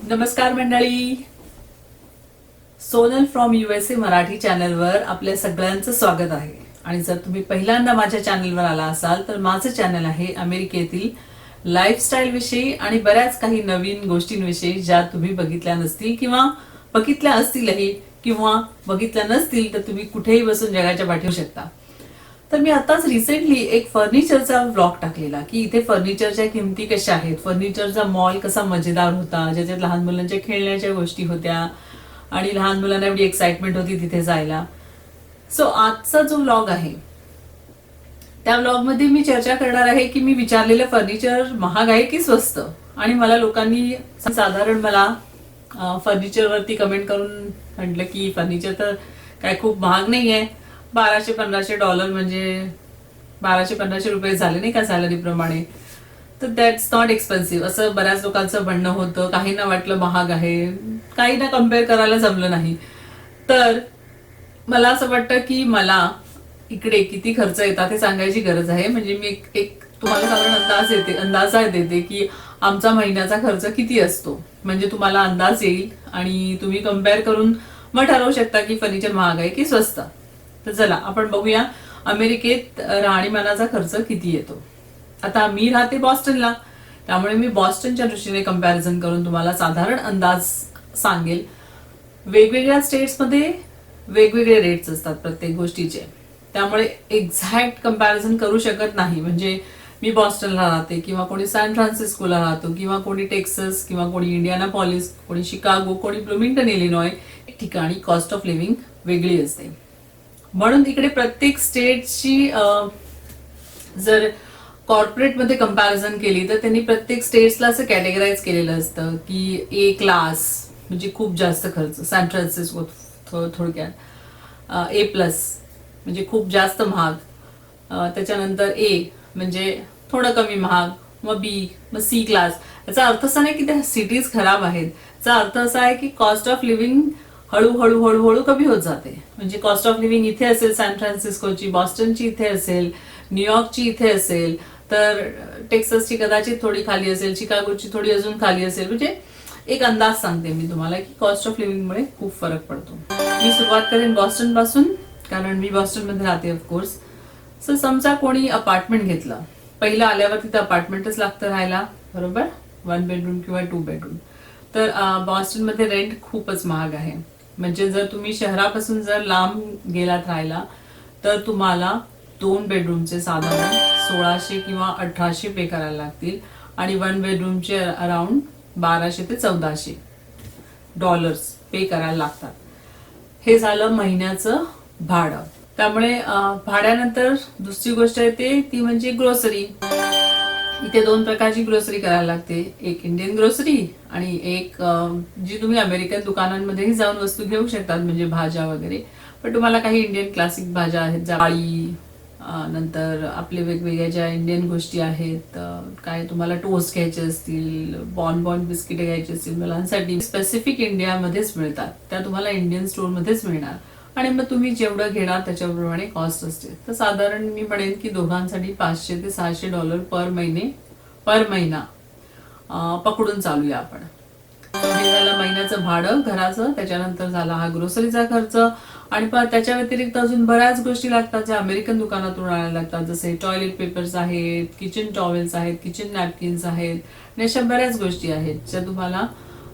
नमस्कार मंडळी, Sonal from USA Marathi चॅनलवर आपल्या सगळ्यांचं स्वागत आहे. आणि जर तुम्ही पहिल्यांदा माझ्या चॅनलवर आला असाल तर माझं चॅनल आहे अमेरिकेतील लाईफस्टाईल विषयी आणि बऱ्याच काही नवीन गोष्टींविषयी ज्या तुम्ही बघितल्या नसतील किंवा बघितल्या असतीलही किंवा बघितल्या नसतील तर तुम्ही कुठेही बसून जगाच्या पाठीवर शकता. तर मी आताच रिसेंटली एक फर्निचरचा व्लॉग टाकलेला की इथे फर्निचरच्या किमती कशा आहेत, फर्निचरचा मॉल कसा मजेदार होता, ज्याच्यात लहान मुलांच्या खेळण्याच्या गोष्टी होत्या आणि लहान मुलांना एवढी एक्साइटमेंट होती तिथे जायला. सो आजचा जो व्लॉग आहे त्या व्लॉग मध्ये मी चर्चा करणार आहे की मी विचारलेलं फर्निचर महाग आहे की स्वस्त. आणि मला लोकांनी साधारण मला फर्निचरवरती कमेंट करून म्हटलं की फर्निचर तर काय खूप महाग नाही आहे, $1200-1500 म्हणजे $1200-1500 झाले नाही का सॅलरी प्रमाणे, तर दॅट्स नॉट एक्सपेन्सिव्ह असं बऱ्याच लोकांचं म्हणणं होतं. काहींना वाटलं महाग आहे, काहींना कम्पेअर करायला जमलं नाही. तर मला असं वाटतं की मला इकडे किती खर्च येतात हे सांगायची गरज आहे. म्हणजे मी एक तुम्हाला साधारण अंदाज देते की आमचा महिन्याचा खर्च किती असतो, म्हणजे तुम्हाला अंदाज येईल आणि तुम्ही कम्पेअर करून मग ठरवू शकता की फर्निचर महाग आहे की स्वस्त. तर चला आपण बघूया अमेरिकेत राहणीमानाचा खर्च किती येतो. आता मी राहते बॉस्टनला, त्यामुळे मी बॉस्टनच्या दृष्टीने कंपॅरिझन करून तुम्हाला साधारण अंदाज सांगेल. वेगवेगळ्या स्टेट्समध्ये वेगवेगळे रेट्स असतात प्रत्येक गोष्टीचे, त्यामुळे एक्झॅक्ट कंपॅरिझन करू शकत नाही. म्हणजे मी बॉस्टनला राहते किंवा कोणी सॅन फ्रान्सिस्कोला राहतो किंवा कोणी टेक्सास किंवा कोणी इंडियानापॉलिस, कोणी शिकागो, कोणी ब्लूमिंग्टन इलिनॉय, ठिकाणी कॉस्ट ऑफ लिव्हिंग वेगळी असते. म्हणून इकडे प्रत्येक स्टेटची जर कॉर्पोरेटमध्ये कंपॅरिझन केली तर त्यांनी प्रत्येक स्टेट्सला असं कॅटेगराईज केलेलं असतं की ए क्लास म्हणजे खूप जास्त खर्च, सॅन फ्रान्सिस्को थोडक्यात, ए प्लस म्हणजे खूप जास्त महाग, त्याच्यानंतर ए म्हणजे थोडं कमी महाग, मग बी, मग सी क्लास. याचा अर्थ असा नाही की त्या सिटीज खराब आहेत, याचा अर्थ असा आहे की कॉस्ट ऑफ लिव्हिंग हळूहळू हळूहळू कमी होत जाते. म्हणजे कॉस्ट ऑफ लिव्हिंग इथे असेल सॅन फ्रान्सिस्कोची, बॉस्टनची इथे असेल, न्यूयॉर्कची इथे असेल, तर टेक्सासची कदाचित थोडी खाली असेल, शिकागोची थोडी अजून खाली असेल. म्हणजे एक अंदाज सांगते मी तुम्हाला की कॉस्ट ऑफ लिव्हिंगमुळे खूप फरक पडतो. मी सुरुवात करेन बॉस्टन पासून, कारण मी बॉस्टनमध्ये राहते ऑफकोर्स. सो समजा कोणी अपार्टमेंट घेतलं, पहिलं आल्यावर तिथं अपार्टमेंटच लागतं राहायला, बरोबर, 1 बेडरूम किंवा 2 बेडरूम. तर बॉस्टनमध्ये रेंट खूपच महाग आहे. म्हणजे जर तुम्ही शहरापासून जर लांब गेलात राहायला तर तुम्हाला 2 बेडरूमचे साधारण 1600 किंवा 1800 पे करायला लागतील आणि 1 बेडरूमचे अराउंड $1200 ते $1400 पे करायला लागतात. हे झालं महिन्याचं भाडं. त्यामुळे भाड्यानंतर दुसरी गोष्ट येते ती म्हणजे ग्रोसरी. इथे 2 प्रकारची ग्रोसरी करायला लागते, एक इंडियन ग्रोसरी आणि एक जी तुम्ही अमेरिकन दुकानांमध्येही जाऊन वस्तू घेऊ शकतात, म्हणजे भाज्या वगैरे. पण तुम्हाला काही इंडियन क्लासिक भाज्या आहेत, डाळी, नंतर आपले वेगवेगळ्या ज्या इंडियन गोष्टी आहेत, काय तुम्हाला टोस्ट घ्यायचे असतील, बॉन बिस्किट घ्यायचे असतील मुलांसाठी, स्पेसिफिक इंडियामध्येच मिळतात, त्या तुम्हाला इंडियन स्टोअरमध्येच मिळणार. आणि मग तुम्ही जेवढं घेणार त्याच्याप्रमाणे कॉस्ट असते. तर साधारण मी म्हणेन की दोघांसाठी $500 ते $600 पर महिना पकडून चालूया आपण. हे झालं महिन्याचं भाडं घराचं, त्याच्यानंतर झाला हा ग्रोसरीचा खर्च. आणि त्याच्या व्यतिरिक्त अजून बऱ्याच गोष्टी लागतात ज्या अमेरिकन दुकानातून आणायला लागतात, जसे टॉयलेट पेपर्स आहेत, किचन टॉवेल्स आहेत, किचन नॅपकिन्स आहेत, आणि अशा बऱ्याच गोष्टी आहेत ज्या तुम्हाला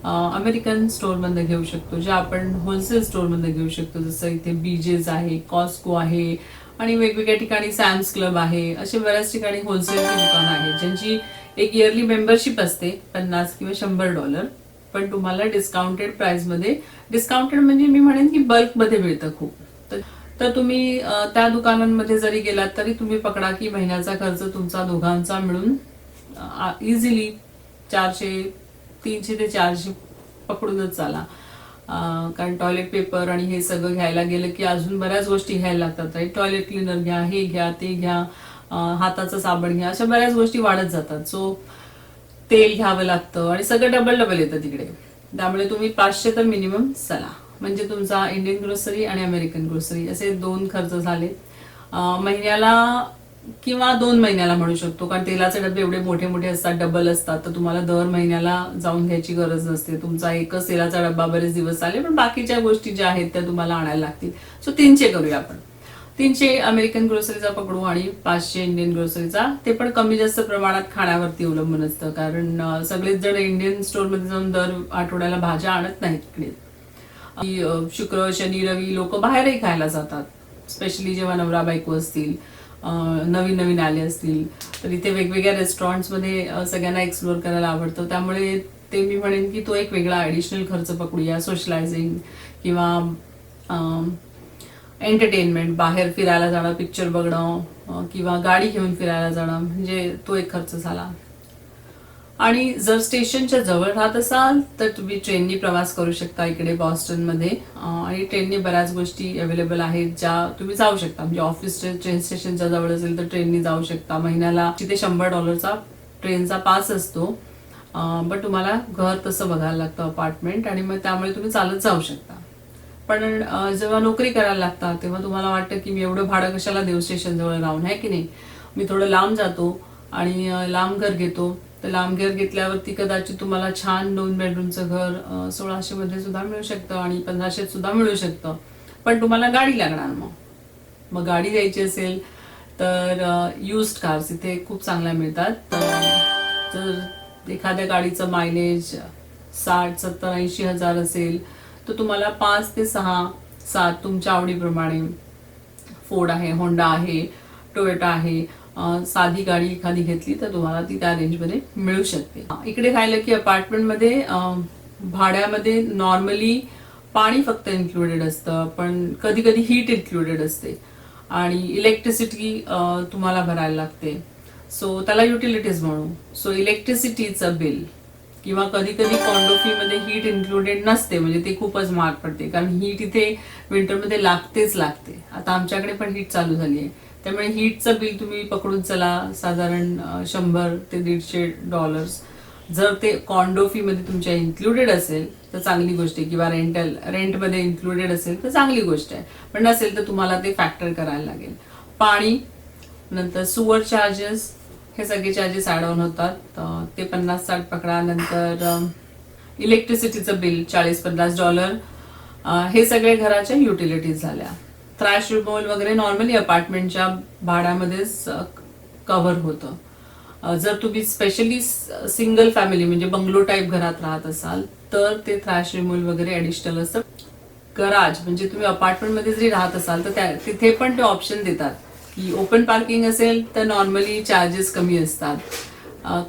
अमेरिकन स्टोअरमध्ये घेऊ शकतो, ज्या आपण होलसेल स्टोअरमध्ये घेऊ शकतो. जसं इथे बीजेस आहे, कॉस्को आहे आणि वेगवेगळ्या ठिकाणी सॅम्स क्लब आहे. असे बऱ्याच ठिकाणी होलसेलची दुकानं आहेत ज्यांची एक इयरली मेंबरशिप असते $50 किंवा $100, पण तुम्हाला डिस्काउंटेड प्राइसमध्ये, डिस्काउंटेड म्हणजे मी म्हणेन की बल्कमध्ये मिळतं खूप. तर तुम्ही त्या दुकानांमध्ये जरी गेलात तरी तुम्ही पकडा की महिन्याचा खर्च तुमचा दोघांचा मिळून इझिली 300 ते 400 पकडूनच चाला. कारण टॉयलेट पेपर आणि हे सगळं घ्यायला गेलं की अजून बऱ्याच गोष्टी घ्यायला लागतात. राईट, टॉयलेट क्लिनर घ्या, हे घ्या, ते घ्या, हाताचं साबण घ्या, अशा बऱ्याच गोष्टी वाढत जातात. सो तेल घ्यावं लागतं आणि सगळं डबल येतं तिकडे. त्यामुळे तुम्ही 500 तर मिनिमम चला. म्हणजे तुमचा इंडियन ग्रोसरी आणि अमेरिकन ग्रोसरी असे 2 खर्च झाले. महिन्याला किंवा 2 महिन्याला म्हणू शकतो, कारण तेलाचे डबे एवढे मोठे मोठे असतात, डबल असतात, तर तुम्हाला दर महिन्याला जाऊन घ्यायची गरज नसते. तुमचा एकच तेलाचा डब्बा बरेच दिवस चालेल, पण बाकीच्या गोष्टी ज्या आहेत त्या तुम्हाला आणायला लागतील. सो 300 करूया आपण. 300 अमेरिकन ग्रोसरीचा पकडू आणि 500 इंडियन ग्रोसरीचा. ते पण कमी जास्त प्रमाणात खाण्यावरती अवलंबून असतं, कारण सगळेच जण इंडियन स्टोअरमध्ये जाऊन दर आठवड्याला भाज्या आणत नाहीत इकडे. शुक्र, शनी, रवी लोक बाहेरही खायला जातात, स्पेशली जेव्हा नवरा बायको असतील, नवीन नवीन आले असतील, तर इथे वेगवेगळ्या रेस्टॉरंट्समध्ये सगळ्यांना एक्सप्लोर करायला आवडतं. त्यामुळे ते मी म्हणेन की तो एक वेगळा ॲडिशनल खर्च पकडूया. सोशलायझिंग किंवा एंटरटेनमेंट, बाहेर फिरायला जाणं, पिक्चर बघणं किंवा गाडी घेऊन फिरायला जाणं, म्हणजे तो एक खर्च झाला. आणि जर स्टेशनच्या जवळ राहत असाल तर तुम्ही ट्रेननी प्रवास करू शकता इकडे बॉस्टनमध्ये. आणि ट्रेननी बऱ्याच गोष्टी अवेलेबल आहेत ज्या तुम्ही जाऊ शकता. म्हणजे ऑफिस ट्रेन स्टेशनच्या जवळ असेल तर ट्रेननी जाऊ शकता. महिन्याला तिथे $100 ट्रेनचा पास असतो, पण तुम्हाला घर तसं बघायला लागतं, अपार्टमेंट, आणि मग त्यामुळे तुम्ही चालत जाऊ शकता. पण जेव्हा नोकरी करायला लागतात तेव्हा तुम्हाला वाटतं की मी एवढं भाडं कशाला देऊ स्टेशन जवळ राहून, आहे की नाही. मी थोडं लांब जातो आणि लांब घर घेतो. तर लांब घर घेतल्यावरती कदाचित तुम्हाला छान 2 बेडरूमचं घर 1600 मध्ये सुद्धा मिळू शकतं आणि 1500 सुद्धा मिळू शकतं. पण तुम्हाला गाडी लागणार. मग गाडी द्यायची असेल तर युज्ड कार्स इथे खूप चांगल्या मिळतात. जर एखाद्या गाडीचं मायलेज 60, 70, 80 हजार असेल तर तुम्हाला 5 ते 6, 7 तुमच्या आवडीप्रमाणे, फोर्ड आहे, होंडा आहे, टोयोटा आहे, साधी गाडी एखादी घेतली तर तुम्हाला ती त्या रेंजमध्ये मिळू शकते. इकडे राहिलं की अपार्टमेंटमध्ये भाड्यामध्ये नॉर्मली पाणी फक्त इन्क्लुडेड असतं, पण कधी कधी हीट इन्क्लुडेड असते आणि इलेक्ट्रिसिटी तुम्हाला भरायला लागते. सो त्याला युटिलिटीज म्हणू. सो इलेक्ट्रिसिटीचं बिल किंवा कधी कधी कॉन्डो फी मध्ये हीट इन्क्लुडेड नसते, म्हणजे ते खूपच महाग पडते, कारण हीट इथे विंटरमध्ये लागतेच लागते. आता आमच्याकडे पण हीट चालू झाली आहे, त्यामुळे हीटचं बिल तुम्ही पकडून चला साधारण $100 ते $150. जर ते कॉन्डो फी मध्ये तुमच्या इन्क्लुडेड असेल तर चांगली गोष्ट आहे, किंवा रेंटमध्ये इन्क्लुडेड असेल तर चांगली गोष्ट आहे. पण नसेल तर तुम्हाला ते फॅक्टर करायला लागेल. पाणी, नंतर सुवर चार्जेस, हे सगळे चार्जेस ऍड ऑन होतात, ते 50-60 पकडा. नंतर इलेक्ट्रिसिटीचं बिल $40-50. हे सगळे घराच्या युटिलिटीज झाल्या. ट्रॅश रिमूव्हल वगैरे नॉर्मली अपार्टमेंटच्या भाड्यामध्येच कव्हर होतं. जर तुम्ही स्पेशली सिंगल फॅमिली म्हणजे बंगलो टाईप घरात राहत असाल तर ते ट्रॅश रिमूव्हल वगैरे ऍडिशनल असतं. गराज म्हणजे तुम्ही अपार्टमेंटमध्ये जरी राहत असाल तर तिथे पण ते ऑप्शन देतात की ओपन पार्किंग असेल तर नॉर्मली चार्जेस कमी असतात.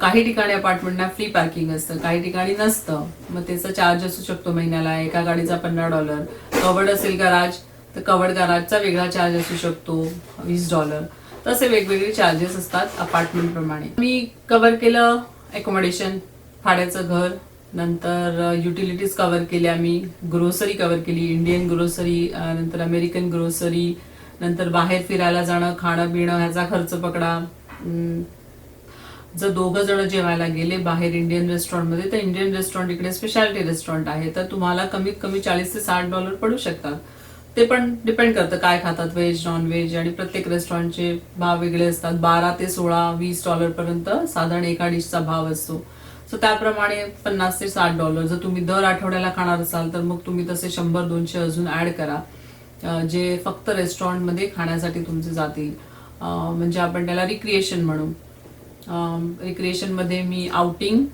काही ठिकाणी अपार्टमेंटना फ्री पार्किंग असतं, काही ठिकाणी नसतं, मग त्याचा चार्ज असू शकतो महिन्याला. एका गाडीचा $15. कवर्ड असेल गराज तर कवर्ड गराजचा वेगळा चार्ज असू शकतो $20. तसे वेगवेगळे चार्जेस असतात अपार्टमेंट प्रमाणे. मी कव्हर केलं अकोमोडेशन, भाड्याचं घर, नंतर युटिलिटीज कव्हर केल्या, मी ग्रोसरी कव्हर केली, इंडियन ग्रोसरी, नंतर अमेरिकन ग्रोसरी, नंतर बाहेर फिरायला जाणं, खाणं पिणं ह्याचा खर्च पकडा. जर 2 जण जेवायला गेले बाहेर इंडियन रेस्टॉरंटमध्ये तर इंडियन रेस्टॉरंट इकडे स्पेशालिटी रेस्टॉरंट आहे, तर तुम्हाला कमीत कमी $40 ते $60 पडू शकतात. ते पण डिपेंड करतं काय खातात, व्हेज नॉन व्हेज, आणि प्रत्येक रेस्टॉरंटचे भाव वेगळे असतात. $12 ते $16-20 पर्यंत साधारण एका डिशचा भाव असतो. सो त्याप्रमाणे $50 ते $60. जर तुम्ही दर आठवड्याला खाणार असाल तर मग तुम्ही तसे 100-200 अजून ऍड करा, जे फक्त रेस्टॉरंटमध्ये खाण्यासाठी तुमचे जातील. म्हणजे आपण त्याला रिक्रिएशन म्हणू. रिक्रिएशनमध्ये मी आउटिंग,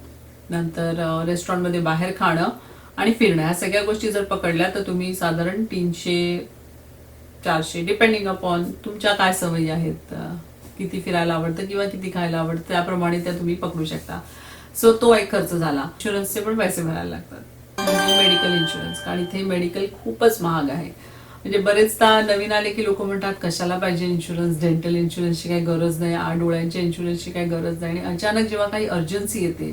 नंतर रेस्टॉरंटमध्ये बाहेर खाणं आणि फिरणं, ह्या सगळ्या गोष्टी जर पकडल्या तर तुम्ही साधारण 300-400 डिपेंडिंग अपॉन तुमच्या काय सवयी आहेत, किती फिरायला आवडतं किंवा किती खायला आवडतं त्याप्रमाणे त्या तुम्ही पकडू शकता. सो तो एक खर्च झाला. इन्शुरन्सचे पण पैसे भरायला लागतात, म्हणजे मेडिकल इन्शुरन्स, कारण इथे मेडिकल खूपच महाग आहे. म्हणजे बरेचदा नवीन आले की लोक म्हणतात कशाला पाहिजे इन्शुरन्स, डेंटल इन्शुरन्सची काही गरज नाही, डोळ्यांच्या इन्शुरन्सची काही गरज नाही. आणि अचानक जेव्हा काही अर्जन्सी येते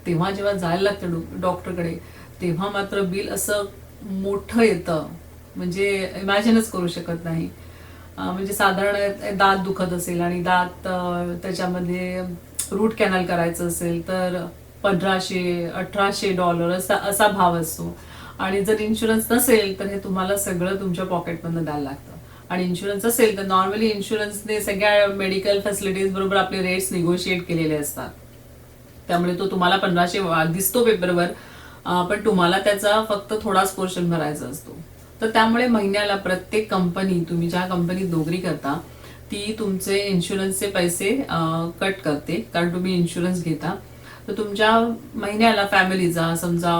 तेव्हा जेव्हा जायला लागतं डॉक्टरकडे तेव्हा मात्र बिल असं मोठं येतं, म्हणजे इमॅजिनच करू शकत नाही. म्हणजे साधारण दात दुखत असेल आणि दात त्याच्यामध्ये रूट कॅनल करायचं असेल तर $1500-1800 असा भाव असतो. आणि जर इन्शुरन्स नसेल तर हे तुम्हाला सगळं तुमच्या पॉकेटमधनं द्यायला लागतं. आणि इन्शुरन्स असेल तर नॉर्मली इन्शुरन्सने सगळ्या मेडिकल फॅसिलिटीज बरोबर आपले रेट्स निगोशिएट केलेले असतात. त्यामुळे तो तुम्हाला 1500 दिसतो पेपरवर, पण तुम्हाला त्याचा फक्त थोडाच पोर्शन भरायचा असतो. तर त्यामुळे महिन्याला प्रत्येक कंपनी, तुम्ही ज्या कंपनीत नोकरी करता ती तुमचे इन्शुरन्सचे पैसे कट करते, कारण तुम्ही इन्शुरन्स घेता. तर तुमच्या महिन्याला फॅमिलीचा समजा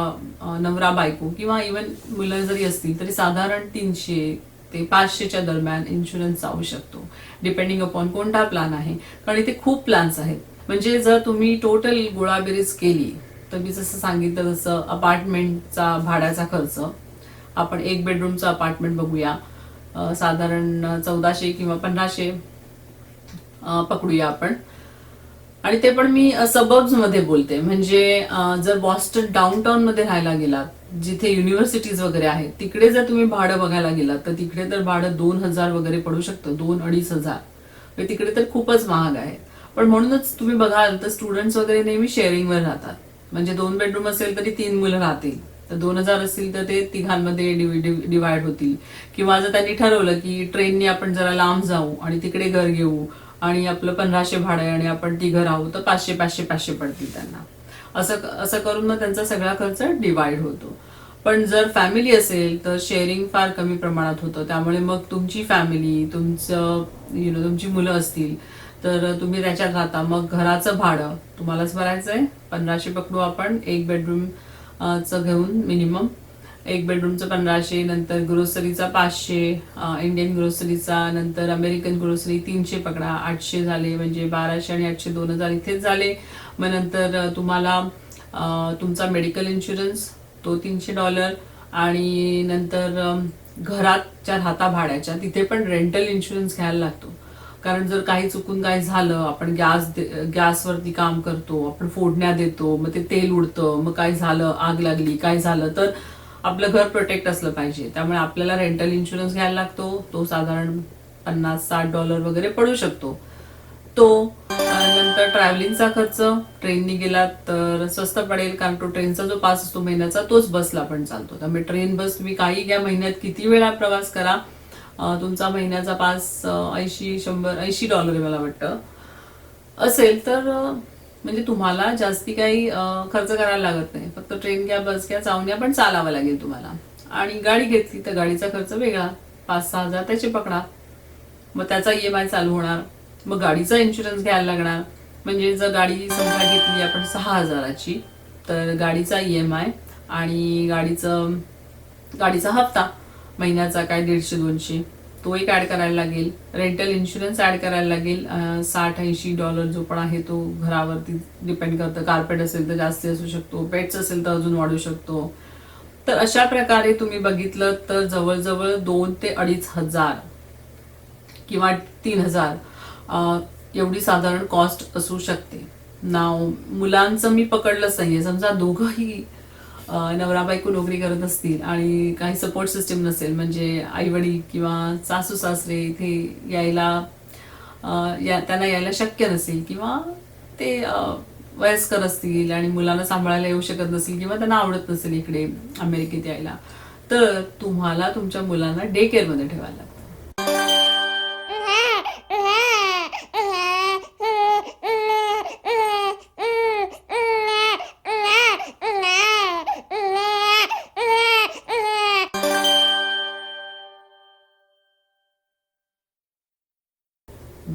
नवरा बायको किंवा इवन मुलं जरी असतील तरी साधारण 300 ते 500च्या दरम्यान इन्शुरन्स जाऊ शकतो, डिपेंडिंग अपॉन कोणता प्लॅन आहे. कारण इथे खूप प्लॅन्स आहेत. म्हणजे जर तुम्ही टोटल गोळाबेरीज केली तर मी जसं सांगितलं तसं अपार्टमेंटचा भाड्याचा खर्च, आपण 1 बेडरूमचं अपार्टमेंट बघूया, साधारण 1400 किंवा 1500 पकडूया आपण. आणि ते पण मी सबर्ब्स मध्ये बोलते. म्हणजे जर बॉस्टन डाऊनटाऊन मध्ये राहायला गेलात, जिथे युनिव्हर्सिटीज वगैरे आहेत, तिकडे जर तुम्ही भाडं बघायला गेलात तर तिकडे तर भाडं 2000 वगैरे पडू शकतं, 2-2500. तिकडे तर खूपच महाग आहे. पण म्हणूनच तुम्ही बघाल तर स्टुडंट्स वगैरे नेहमी शेअरिंगवर राहतात. म्हणजे 2 बेडरूम असेल तरी 3 मुलं राहतील, तर 2000 असतील तर ते तिघांमध्ये डिवाइड होतील. किंवा जर त्यांनी ठरवलं की ट्रेनने आपण जरा लांब जाऊ आणि तिकडे घर घेऊ आणि आपलं 1500 भाडं आहे आणि आपण तिघं राहू, तर 500 पडतील त्यांना. असं असं करून मग त्यांचा सगळा खर्च डिवाइड होतो. पण जर फॅमिली असेल तर शेअरिंग फार कमी प्रमाणात होतं. त्यामुळे मग तुमची फॅमिली, तुमची मुलं असतील तर तुम्ही त्याच्यात राहता. मग घराचं भाडं तुम्हालाच भरायचं आहे. 1500 पकडू आपण 1 बेडरूम चं घेऊन मिनिमम. 1 बेडरूमचं 1500, नंतर ग्रोसरीचा 500, इंडियन ग्रोसरीचा, नंतर अमेरिकन ग्रोसरी 300 पकडा, 800 झाले. म्हणजे 1200 आणि 800 2000 इथेच झाले. मग नंतर तुम्हाला तुमचा मेडिकल इन्शुरन्स तो $300. आणि नंतर घरात ज्या राहता भाड्याच्या तिथे पण रेंटल इन्शुरन्स घ्यायला लागतो. कारण जर काही चुकून काही झालं, आपण गॅसवरती काम करतो, आपण फोडण्या देतो, मग ते तेल उडतं, मग काय झालं, आग लागली, काय झालं, तर आपलं घर प्रोटेक्ट असलं पाहिजे. त्यामुळे आपल्याला रेंटल इन्शुरन्स घ्यायला लागतो. तो साधारण $50-60 वगैरे पडू शकतो तो. नंतर ट्रॅव्हलिंगचा खर्च, ट्रेननी गेलात तर स्वस्त पडेल, कारण तो ट्रेनचा जो पास असतो महिन्याचा तोच बसला पण चालतो. त्यामुळे ट्रेन बस तुम्ही काही घ्या, महिन्यात किती वेळा प्रवास करा, तुमचा महिन्याचा पास $80 मला वाटतं असेल तर म्हणजे तुम्हाला जास्ती काही खर्च करायला लागत नाही. फक्त ट्रेन घ्या, बस घ्या, चावून घ्या, पण चालावं लागेल तुम्हाला. आणि गाडी घेतली तर गाडीचा खर्च वेगळा, 5-6 हजार त्याचे पकडा. मग त्याचा EMI चालू होणार. मग गाडीचा इन्शुरन्स घ्यायला लागणार. म्हणजे जर गाडी समजा घेतली आपण 6000ची, तर गाडीचा EMI आणि गाडीचा हप्ता महिन्याचा काय $150-200 तो एक ऍड करायला लागेल. रेंटल इन्शुरन्स ऍड करायला लागेल, $60-80 जो पण आहे तो घरावरती डिपेंड करतं. कार्पेट असेल तर जास्त असू शकतो, पेट्स असेल तर अजून वाढू शकतो. तर अशा प्रकारे तुम्ही बघितलं तर जवळजवळ 2,000 ते 2,500 किंवा 3,000 एवढी साधारण कॉस्ट असू शकते. नाव मुलांचं मी पकडलंच नाहीये. समजा दोघंही नवरा बायको नोकरी करत असतील आणि काही सपोर्ट सिस्टीम नसेल, म्हणजे आई वडील किंवा सासू सासरे इथे त्यांना यायला शक्य नसेल, किंवा ते वयस्कर असतील आणि मुलांना सांभाळायला येऊ शकत नसेल, किंवा त्यांना आवडत नसेल इकडे अमेरिकेत यायला, तर तुम्हाला तुमच्या मुलांना डे केअरमध्ये ठेवायला लागतं.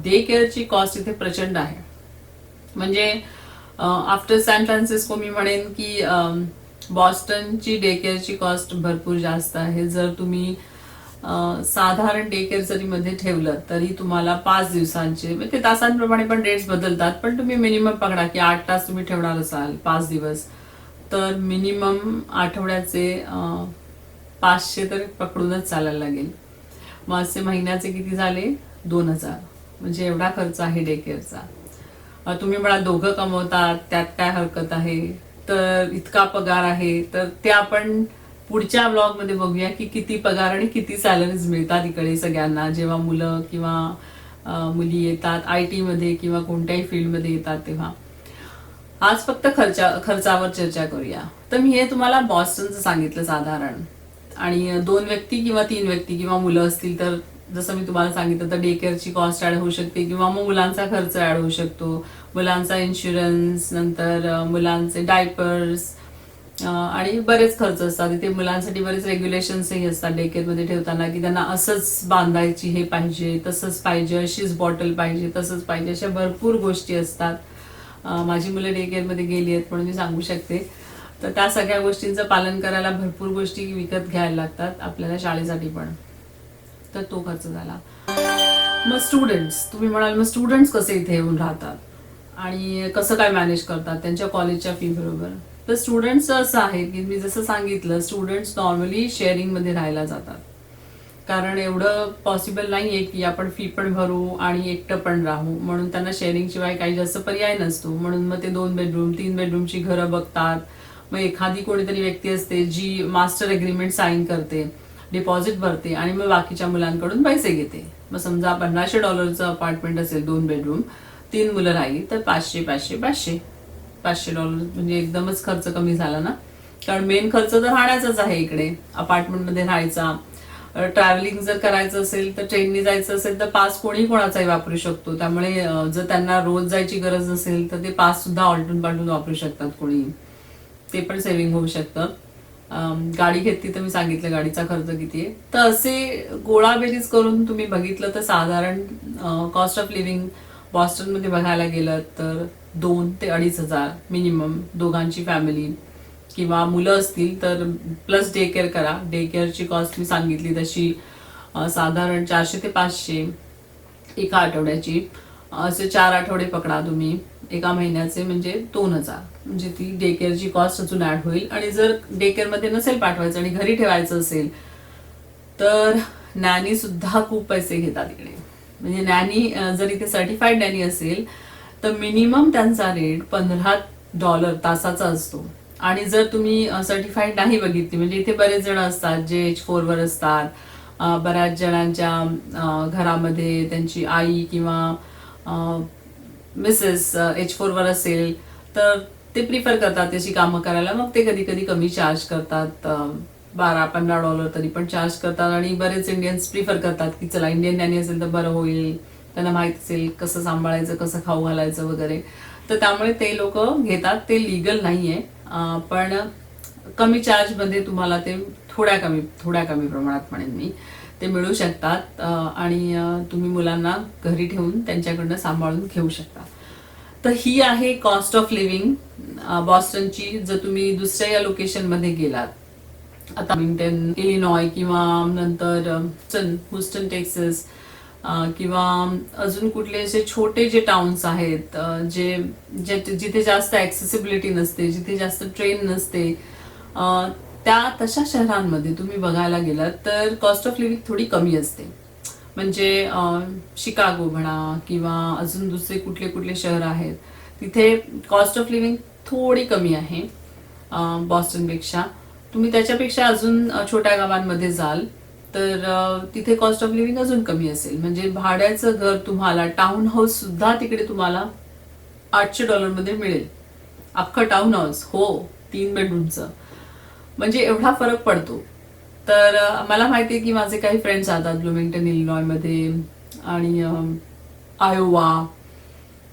डे केअरची कॉस्ट इथे प्रचंड आहे. म्हणजे आफ्टर सॅन फ्रान्सिस्को मी म्हणेन की बॉस्टनची डे केअरची कॉस्ट भरपूर जास्त आहे. जर तुम्ही साधारण डे केअर जरी मध्ये ठेवलं तरी तुम्हाला 5 दिवसांचे, म्हणजे ते तासांप्रमाणे पण रेट्स बदलतात, पण तुम्ही मिनिमम पकडा की 8 तास तुम्ही ठेवणार असाल 5 दिवस, तर मिनिमम आठवड्याचे 500 तर पकडूनच चालायला लागेल. मग असे महिन्याचे किती झाले? 2000. म्हणजे एवढा खर्च आहे डे केअरचा. तुम्ही म्हणा दोघं कमवतात त्यात काय हरकत आहे, तर इतका पगार आहे, तर ते आपण पुढच्या ब्लॉग मध्ये बघूया की किती पगार आणि किती सॅलरीज मिळतात इकडे सगळ्यांना, जेव्हा मुलं किंवा मुली येतात IT मध्ये किंवा कोणत्याही फील्डमध्ये येतात तेव्हा. आज फक्त खर्चावर चर्चा करूया. तर मी हे तुम्हाला बॉस्टनचं सांगितलं साधारण, आणि 2 व्यक्ती किंवा 3 व्यक्ती किंवा मुलं असतील तर जसं मी तुम्हाला सांगितलं तर डे केअरची कॉस्ट ऍड होऊ शकते किंवा मग मुलांचा खर्च ऍड होऊ शकतो, मुलांचा इन्शुरन्स, नंतर मुलांचे डायपर्स आणि बरेच खर्च असतात. इथे मुलांसाठी बरेच रेग्युलेशन्सही असतात डे केअरमध्ये ठेवताना, की त्यांना असंच बांधायची हे पाहिजे, तसंच पाहिजे, अशीच बॉटल पाहिजे, तसंच पाहिजे, अशा भरपूर गोष्टी असतात. माझी मुलं डे केअरमध्ये गेली आहेत म्हणून मी सांगू शकते. तर त्या सगळ्या गोष्टींचं पालन करायला भरपूर गोष्टी विकत घ्यायला लागतात आपल्याला शाळेसाठी पण. तर तो खर्च झाला. मग स्टुडंट्स, तुम्ही म्हणाल मग स्टुडंट्स कसे इथे येऊन राहतात आणि कसं काय मॅनेज करतात त्यांच्या कॉलेजच्या फी बरोबर. तर स्टुडंट्सचं असं आहे की मी जसं सांगितलं, स्टुडंट्स नॉर्मली शेअरिंगमध्ये राहायला जातात, कारण एवढं पॉसिबल नाहीये की आपण फी पण भरू आणि एकटं पण राहू, म्हणून त्यांना शेअरिंग शिवाय काही जास्त पर्याय नसतो. म्हणून मग ते 2 बेडरूम 3 बेडरूमची घरं बघतात. मग एखादी कोणीतरी व्यक्ती असते जी मास्टर एग्रीमेंट साईन करते, डिपॉझिट भरते आणि मग बाकीच्या मुलांकडून पैसे घेते. मग समजा $1500 अपार्टमेंट असेल, 2 बेडरूम, 3 मुलं राहिली तर 500 500 500 $500 म्हणजे एकदमच खर्च कमी झाला ना. कारण मेन खर्च तर राहण्याचाच आहे इकडे, अपार्टमेंटमध्ये राहायचा. ट्रॅव्हलिंग जर करायचं असेल तर ट्रेननी जायचं असेल तर पास कोणी कोणाचाही वापरू शकतो. त्यामुळे जर त्यांना रोज जायची गरज नसेल तर ते पास सुद्धा ऑल्टून पाल्टून वापरू शकतात कोणी, ते पण सेव्हिंग होऊ शकतं. गाडी घेतली तर मी सांगितलं गाडीचा खर्च किती आहे. तर असे गोळाबेरीज करून तुम्ही बघितलं तर साधारण कॉस्ट ऑफ लिव्हिंग बॉस्टनमध्ये बघायला गेलं तर 2 ते 2,500 मिनिमम दोघांची फॅमिली, किंवा मुलं असतील तर प्लस डे केअर करा. डे केअरची कॉस्ट मी सांगितली तशी साधारण 400 ते 500 एका आठवड्याची. असे 4 आठवडे पकडा तुम्ही एका महिन्याचे, म्हणजे 2,000, म्हणजे ती डे केअरची कॉस्ट अजून ऍड होईल. आणि जर डे केअरमध्ये नसेल पाठवायचं आणि घरी ठेवायचं असेल तर नॅनी सुद्धा खूप पैसे घेतात इकडे. म्हणजे नॅनी जर इथे सर्टिफाईड नॅनी असेल तर मिनिमम त्यांचा रेट $15 तासाचा असतो. आणि जर तुम्ही सर्टिफाईड नाही बघितली, म्हणजे इथे बरेच जण असतात जे H4 वर असतात, बऱ्याच जणांच्या घरामध्ये त्यांची आई किंवा मिसेस H4 वर असेल तर ते प्रिफर करतात त्याची कामं करायला. मग ते कधी कधी कमी चार्ज करतात, $12-15 तरी पण चार्ज करतात. आणि बरेच इंडियन्स प्रिफर करतात की चला इंडियन नॅनी असेल तर बरं होईल, त्यांना माहित असेल कसं सांभाळायचं, कसं खाऊ घालायचं वगैरे. तर त्यामुळे ते लोक घेतात. ते लिगल नाहीये, पण कमी चार्ज मध्ये तुम्हाला ते थोड्या कमी प्रमाणात म्हणेन मी ते मिळू शकतात. आणि तुम्ही मुलांना घरी ठेवून त्यांच्याकडनं सांभाळून घेऊ शकता. तर ही आहे कॉस्ट ऑफ लिव्हिंग बॉस्टनची. जर तुम्ही दुसऱ्या या लोकेशन मध्ये गेलात, आता विंग्टन इलिनॉय किंवा नंतर ह्युस्टन टेक्सास, किंवा अजून कुठले असे छोटे जे टाउन्स आहेत जिथे जास्त ऍक्सेसिबिलिटी नसते, जिथे जास्त ट्रेन नसते, त्या तशा शहरांमध्ये तुम्ही बघायला गेलात तर कॉस्ट ऑफ लिव्हिंग थोडी कमी असते. म्हणजे शिकागो म्हणा किंवा अजून दुसरे कुठले कुठले शहर आहेत तिथे कॉस्ट ऑफ लिव्हिंग थोडी कमी आहे बॉस्टनपेक्षा. तुम्ही त्याच्यापेक्षा अजून छोट्या गावांमध्ये जाल तर तिथे कॉस्ट ऑफ लिव्हिंग अजून कमी असेल. म्हणजे भाड्याचं घर तुम्हाला, टाउन हाऊस सुद्धा तिकडे तुम्हाला $800 मध्ये मिळेल. अख्खं टाउन हाऊस, हो, 3 बेडरूमचं. म्हणजे एवढा फरक पडतो. तर मला माहितीये की माझे काही फ्रेंड्स जातात ब्लूमिंग्टन इलिनॉय मध्ये आणि आयोवा,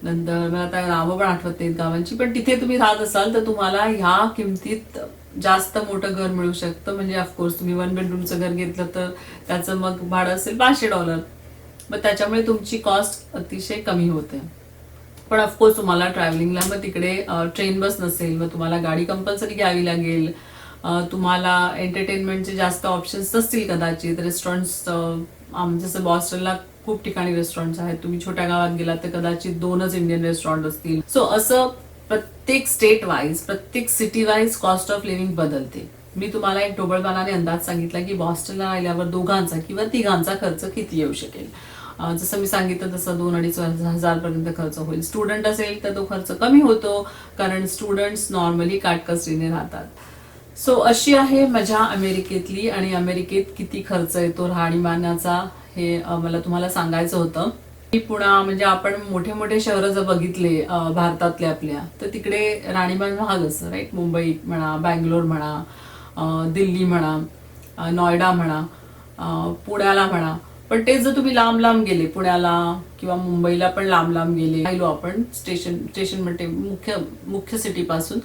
नंतर मला आता नावं पण आठवत नाहीत गावांची, पण तिथे तुम्ही राहत असाल तर तुम्हाला ह्या किमतीत जास्त मोठं घर मिळू शकतं. म्हणजे ऑफकोर्स तुम्ही 1 बेडरूमचं घर घेतलं तर त्याचं मग भाडं असेल $500. मग त्याच्यामुळे तुमची कॉस्ट अतिशय कमी होते. पण ऑफकोर्स तुम्हाला ट्रॅव्हलिंगला मग तिकडे ट्रेन बस नसेल, मग तुम्हाला गाडी कंपल्सरी घ्यावी लागेल. तुम्हाला एंटरटेनमेंटचे जास्त ऑप्शन्स नसतील कदाचित. रेस्टॉरंट्स जसं बॉस्टनला खूप ठिकाणी रेस्टॉरंट्स आहेत, तुम्ही छोट्या गावात गेलात तर कदाचित 2च इंडियन रेस्टॉरंट असतील. सो असं प्रत्येक स्टेट वाईज, प्रत्येक city wise cost of living बदलते. मी तुम्हाला एक ढोबळमानाने अंदाज सांगितला की बॉस्टनला राहिल्यावर दोघांचा किंवा तिघांचा खर्च किती येऊ शकेल. जसं मी सांगितलं तसं 2-2.5 हजार पर्यंत खर्च होईल. स्टुडंट असेल तर तो खर्च कमी होतो, कारण स्टुडंट्स नॉर्मली काटकसरीने राहतात. सो अशी आहे मजा अमेरिकेतली. आणि अमेरिकेत किती खर्च येतो राहणीमानाचा हे मला तुम्हाला सांगायचं होतं. पुन्हा म्हणजे आपण मोठे मोठे शहर जर बघितले भारतातले आपल्या, तर तिकडे राहणीमान महाग असतं, राईट. मुंबई म्हणा, बँगलोर म्हणा, दिल्ली म्हणा, नोएडा म्हणा, पुण्याला म्हणा. पण ते जर तुम्ही लांब लांब गेले, पुण्याला किंवा मुंबईला पण लांब लांब गेले, राहिलो आपण स्टेशन म्हणजे मुख्य सिटी पासून,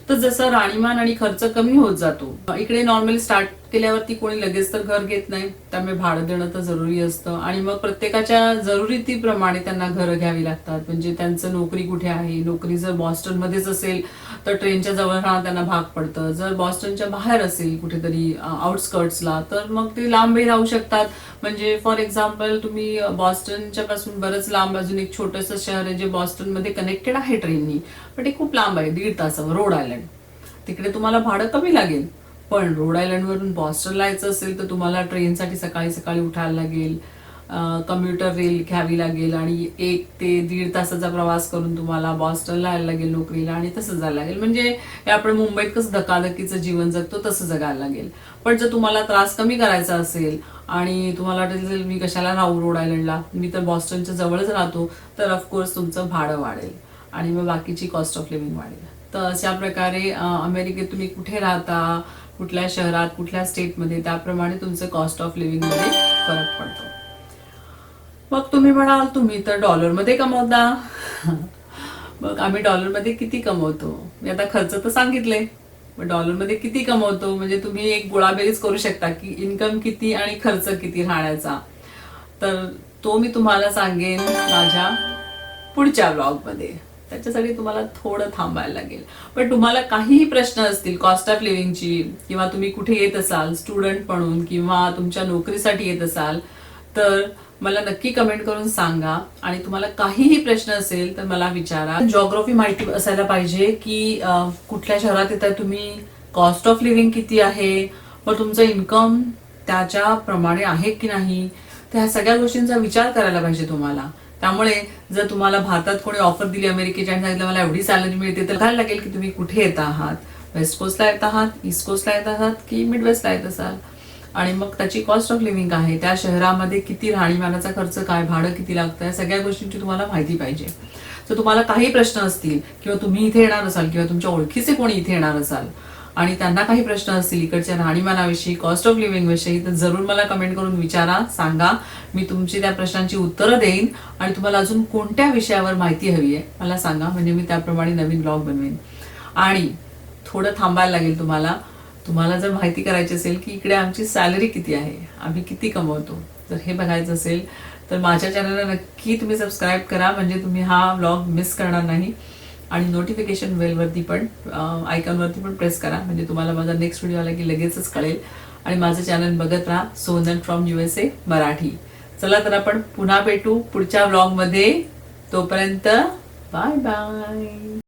तर जसं राहणीमान आणि खर्च कमी होत जातो. इकडे नॉर्मली स्टार्ट केल्यावरती कोणी लगेच तर घर घेत नाही, त्यामुळे भाडं देणं तर जरुरी असतं. आणि मग प्रत्येकाच्या जरुरीतीप्रमाणे त्यांना घरं घ्यावी लागतात. म्हणजे त्यांचं नोकरी कुठे आहे, नोकरी जर बॉस्टनमध्येच असेल तर ट्रेनच्या जवळ राहणं त्यांना भाग पडतं. जर बॉस्टनच्या बाहेर असेल कुठेतरी आउटस्कर्ट्सला, तर मग ते लांबही राहू शकतात. म्हणजे फॉर एक्झाम्पल तुम्ही बॉस्टनच्या पासून बरंच लांब अजून एक छोटंसं शहर आहे जे बॉस्टनमध्ये कनेक्टेड आहे ट्रेननी, पण ते खूप लांब आहे, 1.5 तासावर, रोड आयलंड. तिकडे तुम्हाला भाडं कमी लागेल. पण रोड आयलंड वरून बॉस्टनला यायचं असेल तर तुम्हाला ट्रेनसाठी सकाळी सकाळी उठायला लागेल, कम्प्युटर रेल घ्यावी लागेल आणि 1 ते 1.5 तासाचा प्रवास करून तुम्हाला बॉस्टनला यायला लागेल नोकरीला, आणि तसं जायला लागेल. म्हणजे हे आपण मुंबईत कसं धकाधकीचं जीवन जगतो तसं जगायला लागेल. पण जर तुम्हाला त्रास कमी करायचा असेल आणि तुम्हाला वाटेल मी कशाला राहू रोड आयलंडला, मी तर बॉस्टनच्या जवळच राहतो, तर ऑफकोर्स तुमचं भाडं वाढेल आणि मग बाकीची कॉस्ट ऑफ लिव्हिंग वाढेल. तर अशा प्रकारे अमेरिकेत तुम्ही कुठे राहता, कुठल्या शहरात, कुठल्या स्टेटमध्ये, त्याप्रमाणे तुमचं कॉस्ट ऑफ लिव्हिंग मध्ये फरक पडतो. मग तुम्ही म्हणाल तुम्ही तर डॉलरमध्ये कमवता. मग आम्ही डॉलरमध्ये किती कमवतो? मी आता खर्च तर सांगितले, पण डॉलरमध्ये किती कमवतो म्हणजे तुम्ही एक गोळाबेरीज करू शकता की इन्कम किती आणि खर्च किती राहण्याचा. तर तो मी तुम्हाला सांगेन माझ्या पुढच्या ब्लॉगमध्ये. त्याच्यासाठी तुम्हाला थोडं थांबायला लागेल. पण तुम्हाला काहीही प्रश्न असतील कॉस्ट ऑफ लिव्हिंगची, किंवा तुम्ही कुठे येत असाल स्टुडंट म्हणून किंवा तुमच्या नोकरीसाठी येत असाल, तर मला नक्की कमेंट करून सांगा. आणि तुम्हाला काहीही प्रश्न असेल तर मला विचारा. जॉग्राफी माहिती असायला पाहिजे की कुठल्या शहरात येत आहे तुम्ही, कॉस्ट ऑफ लिव्हिंग किती आहे, मग तुमचं इन्कम त्याच्याप्रमाणे आहे की नाही, त्या सगळ्या गोष्टींचा विचार करायला पाहिजे तुम्हाला. त्यामुळे जर तुम्हाला भारतात कोणी ऑफर दिली अमेरिकेच्या आणि सांगितलं मला एवढी सॅलरी मिळते, तर बघायला लागेल की तुम्ही कुठे येत आहात, वेस्ट कोस्टला येत आहात, ईस्ट कोस्टला येत आहात की मिड वेस्टला येत असाल, आणि मग त्याची कॉस्ट ऑफ लिव्हिंग आहे, त्या शहरामध्ये किती राहणीमानाचा खर्च, काय भाडं किती लागतं, या सगळ्या गोष्टींची तुम्हाला माहिती पाहिजे. जर तुम्हाला काही प्रश्न असतील किंवा तुम्ही इथे येणार असाल किंवा तुमच्या ओळखीचे कोणी इथे येणार असाल आणि त्यांना काही प्रश्न असतील इकडच्या राहणीमानाविषयी, कॉस्ट ऑफ लिव्हिंग विषयी, तर जरूर मला कमेंट करून विचारा, सांगा. मी तुमची त्या प्रश्नांची उत्तरं देईन. आणि तुम्हाला अजून कोणत्या विषयावर माहिती हवी आहे मला सांगा, म्हणजे मी त्याप्रमाणे नवीन ब्लॉग बनवेन. आणि थोडं थांबायला लागेल तुम्हाला. तुम्हाला जर माहिती करायची असेल की इकडे आमची सॅलरी किती आहे, आम्ही किती कमवतो, जर हे बघायचं असेल तर माझ्या चॅनलला नक्की तुम्ही सबस्क्राईब करा, म्हणजे तुम्ही हा ब्लॉग मिस करणार नाही. आणि नोटिफिकेशन बेलवरती पण, आयकॉनवरती पण प्रेस करा, म्हणजे तुम्हाला माझा नेक्स्ट व्हिडिओ आला की लगेचच कळेल. आणि माझं चॅनल बघत राहा, सोनल फ्रॉम USA मराठी. चला तर आपण पुन्हा भेटू पुढच्या ब्लॉगमध्ये. तोपर्यंत बाय बाय.